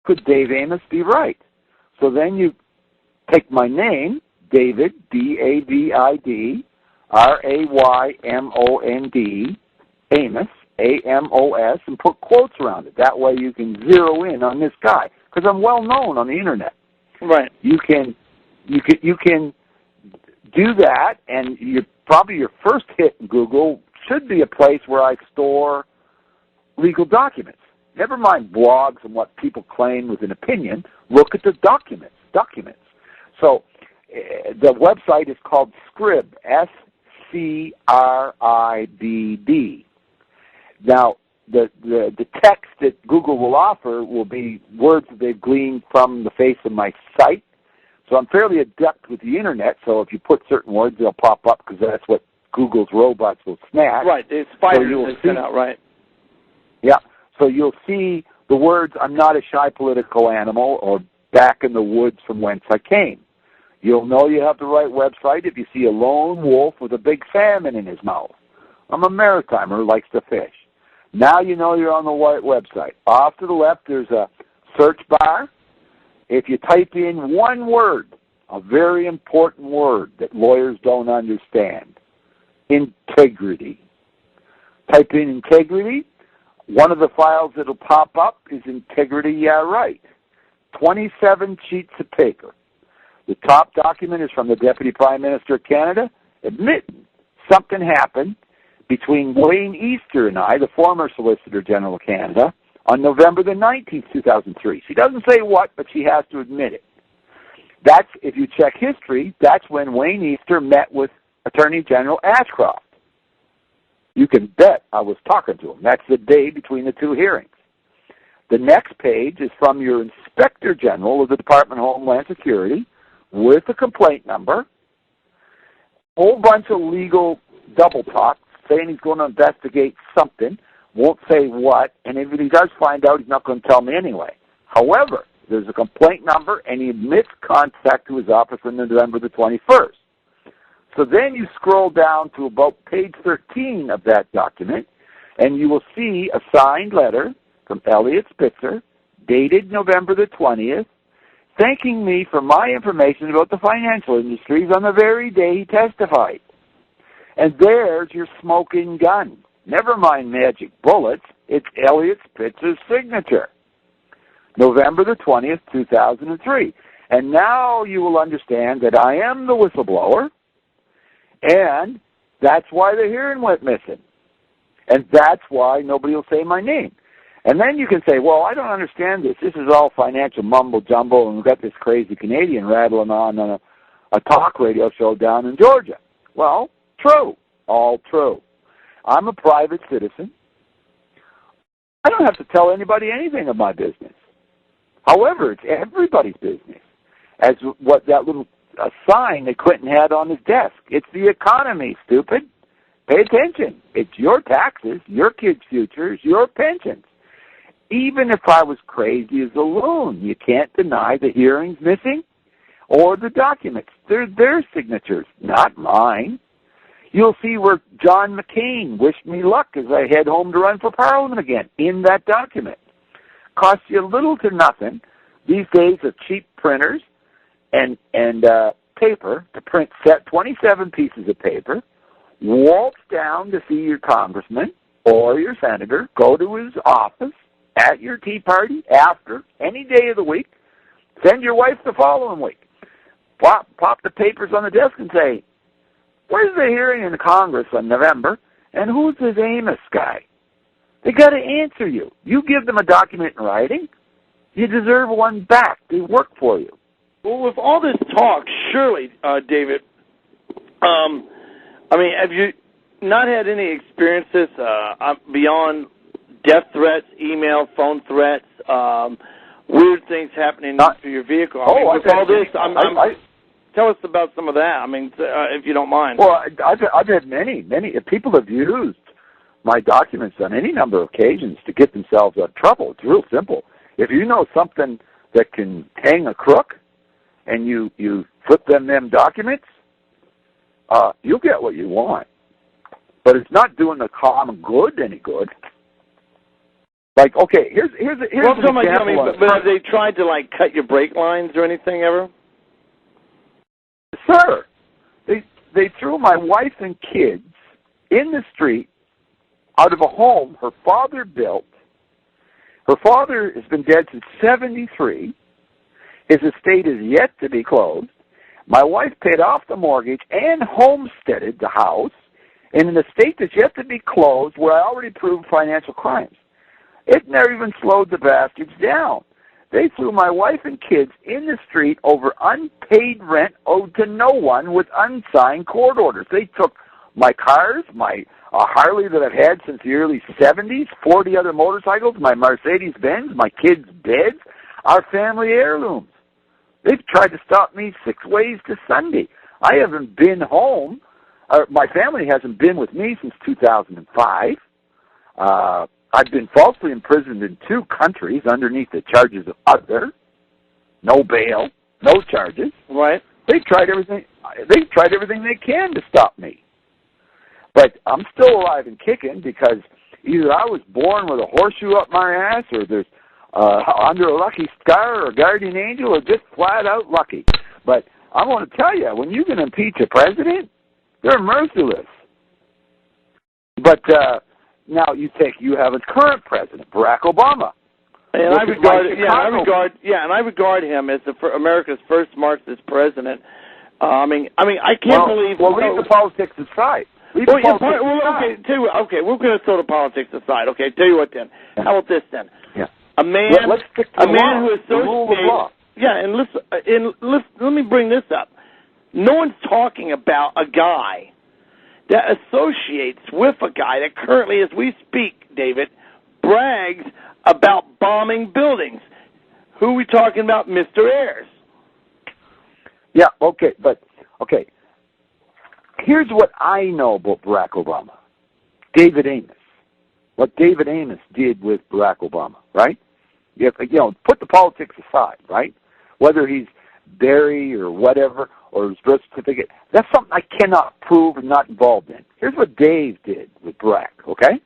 could Dave Amos be right? So then you take my name, David, D-A-V-I-D, R-A-Y-M-O-N-D, Amos, A-M-O-S, and put quotes around it. That way you can zero in on this guy, because I'm well known on the internet. Right. You can do that, and probably your first hit in Google should be a place where I store legal documents. Never mind blogs and what people claim with an opinion. Look at the documents. So the website is called Scrib, S-C-R-I-B-B. Now, the text that Google will offer will be words that they've gleaned from the face of my site. So I'm fairly adept with the internet, so if you put certain words, they'll pop up because that's what Google's robots will snatch. Right, the spiders they send out, right. Yeah, so you'll see the words, I'm not a shy political animal, or back in the woods from whence I came. You'll know you have the right website if you see a lone wolf with a big salmon in his mouth. I'm a maritimer who likes to fish. Now you know you're on the right website. Off to the left, there's a search bar. If you type in one word, a very important word that lawyers don't understand, integrity. Type in integrity. One of the files that will pop up is integrity, yeah, right. 27 sheets of paper. The top document is from the Deputy Prime Minister of Canada, admitting something happened between Wayne Easter and I, the former Solicitor General of Canada, on November the 19th, 2003. She doesn't say what, but she has to admit it. That's, if you check history, that's when Wayne Easter met with Attorney General Ashcroft. You can bet I was talking to him. That's the day between the two hearings. The next page is from your Inspector General of the Department of Homeland Security with a complaint number, whole bunch of legal double talk, saying he's going to investigate something, won't say what, and if he does find out, he's not going to tell me anyway. However, there's a complaint number, and he admits contact to his office on November the 21st. So then you scroll down to about page 13 of that document, and you will see a signed letter from Elliot Spitzer, dated November the 20th, thanking me for my information about the financial industries on the very day he testified. And there's your smoking gun. Never mind magic bullets, it's Elliot Spitzer's signature. November the 20th, 2003. And now you will understand that I am the whistleblower, and that's why the hearing went missing. And that's why nobody will say my name. And then you can say, well, I don't understand this. This is all financial mumbo-jumbo, and we've got this crazy Canadian rattling on a talk radio show down in Georgia. Well, true. All true. I'm a private citizen. I don't have to tell anybody anything of my business. However, it's everybody's business. As what that little sign that Clinton had on his desk. It's the economy, stupid. Pay attention. It's your taxes, your kids' futures, your pensions. Even if I was crazy as a loon, you can't deny the hearings missing or the documents. They're their signatures, not mine. You'll see where John McCain wished me luck as I head home to run for Parliament again in that document. Costs you little to nothing these days of cheap printers and paper to print 27 pieces of paper, waltz down to see your congressman or your senator, go to his office at your tea party, after, any day of the week, send your wife the following week. Pop the papers on the desk and say, where's the hearing in the Congress on November, and who's this Amos guy? They got to answer you. You give them a document in writing, you deserve one back. They work for you. Well, with all this talk, surely, David, have you not had any experiences beyond death threats, email, phone threats, weird things happening to your vehicle? Tell us about some of that, if you don't mind. Well, I've had many. People have used my documents on any number of occasions to get themselves out of trouble. It's real simple. If you know something that can hang a crook and you flip them documents, you'll get what you want. But it's not doing the common good any good. Like, okay, here's an example. But have they tried to, like, cut your brake lines or anything ever? Sir, they threw my wife and kids in the street out of a home her father built. Her father has been dead since 1973. His estate is yet to be closed. My wife paid off the mortgage and homesteaded the house in an estate that's yet to be closed where I already proved financial crimes. It never even slowed the bastards down. They threw my wife and kids in the street over unpaid rent owed to no one with unsigned court orders. They took my cars, my Harley that I've had since the early 70s, 40 other motorcycles, my Mercedes-Benz, my kids' beds, our family heirlooms. They've tried to stop me 6 ways to Sunday. I haven't been home. My family hasn't been with me since 2005. I've been falsely imprisoned in 2 countries underneath the charges of other. No bail, no charges. Right. They've tried everything. They've tried everything they can to stop me. But I'm still alive and kicking because either I was born with a horseshoe up my ass, or there's under a lucky star or a guardian angel, or just flat out lucky. But I want to tell you, when you can impeach a president, they're merciless. But now you have a current president, Barack Obama. And I regard him as America's first Marxist president. I can't believe. Well, leave the politics aside. We're going to throw the politics aside. Okay, tell you what then. Yeah. How about this then? Yeah. A man who associates. Yeah, and let me bring this up. No one's talking about a guy that associates with a guy that currently, as we speak, David, brags about bombing buildings. Who are we talking about? Mr. Ayers. Yeah, okay. Here's what I know about Barack Obama. David Amos. What David Amos did with Barack Obama, right? Put the politics aside, right? Whether he's Barry or whatever, or his birth certificate, that's something I cannot prove and not involved in. Here's what Dave did with Barack, okay?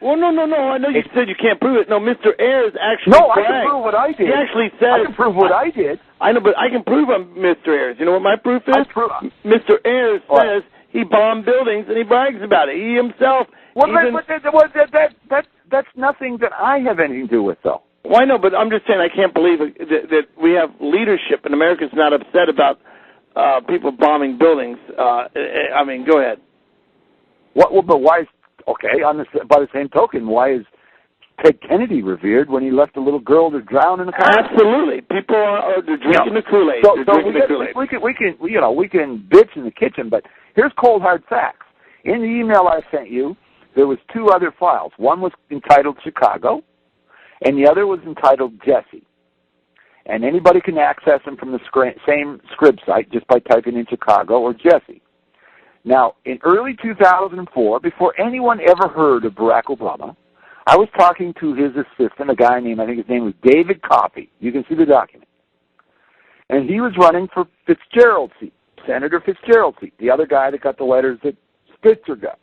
Well, no. I know you said you can't prove it. No, Mr. Ayers actually No, I can prove what I did. He actually said... I can prove what I did. I know, but I can prove I'm Mr. Ayers. You know what my proof is? Mr. Ayers says he bombed buildings, and he brags about it. He himself... That's nothing that I have anything to do with, though. Well, I know, but I'm just saying I can't believe that we have leadership, and America's not upset about people bombing buildings. Go ahead. But why is... Okay, by the same token, why is Ted Kennedy revered when he left a little girl to drown in a car? Absolutely, people are drinking the Kool-Aid. We can bitch in the kitchen, but here's cold hard facts. In the email I sent you, there was 2 other files. One was entitled Chicago, and the other was entitled Jesse. And anybody can access them from the same Scrib site just by typing in Chicago or Jesse. Now, in early 2004, before anyone ever heard of Barack Obama, I was talking to his assistant, a guy named, I think his name was David Coffey. You can see the document. And he was running for Fitzgerald's seat, Senator Fitzgerald's seat, the other guy that got the letters that Spitzer got,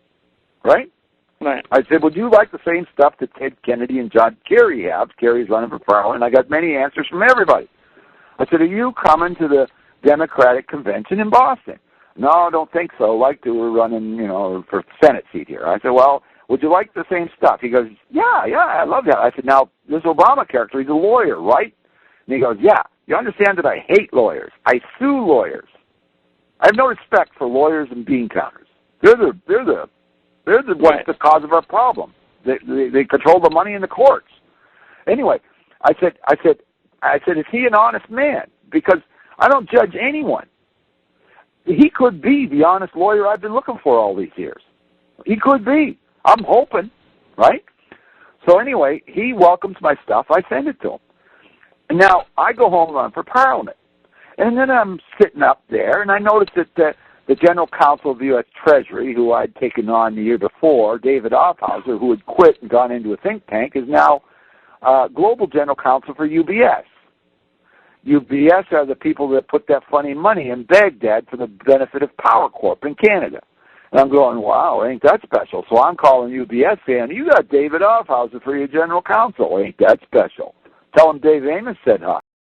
right? Right. I said, would you like the same stuff that Ted Kennedy and John Kerry have? Kerry's running for Parliament, and I got many answers from everybody. I said, are you coming to the Democratic Convention in Boston? No, I don't think so. Like to, we're running, for Senate seat here. I said, well, would you like the same stuff? He goes, yeah, I love that. I said, now, this Obama character, he's a lawyer, right? And he goes, yeah, you understand that I hate lawyers. I sue lawyers. I have no respect for lawyers and bean counters. They're what's the cause of our problem. They control the money in the courts. Anyway, I said, is he an honest man? Because I don't judge anyone. He could be the honest lawyer I've been looking for all these years. He could be. I'm hoping, right? So anyway, he welcomes my stuff. I send it to him. And now I go home and run for Parliament. And then I'm sitting up there, and I noticed that the General Counsel of the U.S. Treasury, who I'd taken on the year before, David Offhauser, who had quit and gone into a think tank, is now Global General Counsel for UBS. UBS are the people that put that funny money in Baghdad for the benefit of Power Corp in Canada. And I'm going, wow, ain't that special? So I'm calling UBS saying, you got David Offhauser for your general counsel. Ain't that special? Tell him Dave Amos said hi.